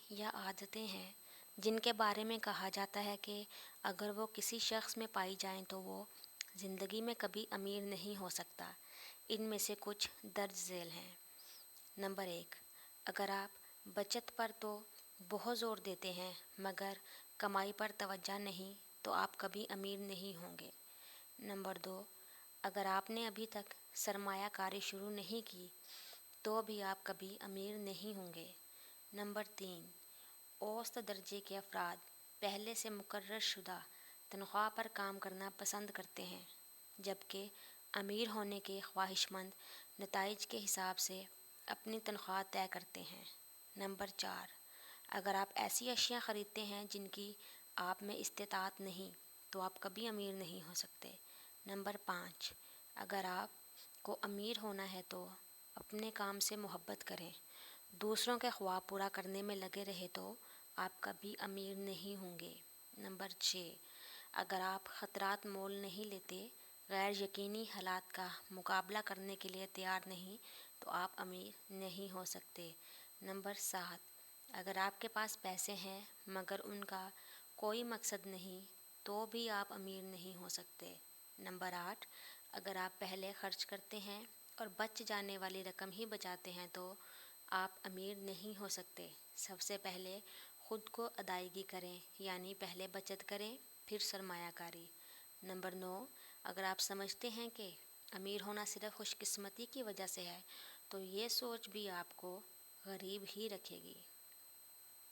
یا عادتیں ہیں جن کے بارے میں کہا جاتا ہے کہ اگر وہ کسی شخص میں پائی جائیں تو وہ زندگی میں کبھی امیر نہیں ہو سکتا۔ ان میں سے کچھ درج ذیل ہیں۔ نمبر 1، اگر آپ بچت پر تو بہت زور دیتے ہیں مگر کمائی پر توجہ نہیں تو آپ کبھی امیر نہیں ہوں گے۔ نمبر 2، اگر آپ نے ابھی تک سرمایہ کاری شروع نہیں کی تو بھی آپ کبھی امیر نہیں ہوں گے۔ نمبر 3، اوسط درجے کے افراد پہلے سے مقرر شدہ تنخواہ پر کام کرنا پسند کرتے ہیں، جبکہ امیر ہونے کے خواہش مند نتائج کے حساب سے اپنی تنخواہ طے کرتے ہیں۔ نمبر 4، اگر آپ ایسی اشیاء خریدتے ہیں جن کی آپ میں استطاعت نہیں تو آپ کبھی امیر نہیں ہو سکتے۔ نمبر 5، اگر آپ کو امیر ہونا ہے تو اپنے کام سے محبت کریں، دوسروں کے خواب پورا کرنے میں لگے رہے تو آپ کبھی امیر نہیں ہوں گے۔ نمبر 6، اگر آپ خطرات مول نہیں لیتے، غیر یقینی حالات کا مقابلہ کرنے کے لیے تیار نہیں تو آپ امیر نہیں ہو سکتے۔ نمبر 7، اگر آپ کے پاس پیسے ہیں مگر ان کا کوئی مقصد نہیں تو بھی آپ امیر نہیں ہو سکتے۔ نمبر 8، اگر آپ پہلے خرچ کرتے ہیں اور بچ جانے والی رقم ہی بچاتے ہیں تو آپ امیر نہیں ہو سکتے۔ سب سے پہلے خود کو ادائیگی کریں، یعنی پہلے بچت کریں پھر سرمایہ کاری۔ نمبر 9، اگر آپ سمجھتے ہیں کہ امیر ہونا صرف خوش قسمتی کی وجہ سے ہے تو یہ سوچ بھی آپ کو غریب ہی رکھے گی۔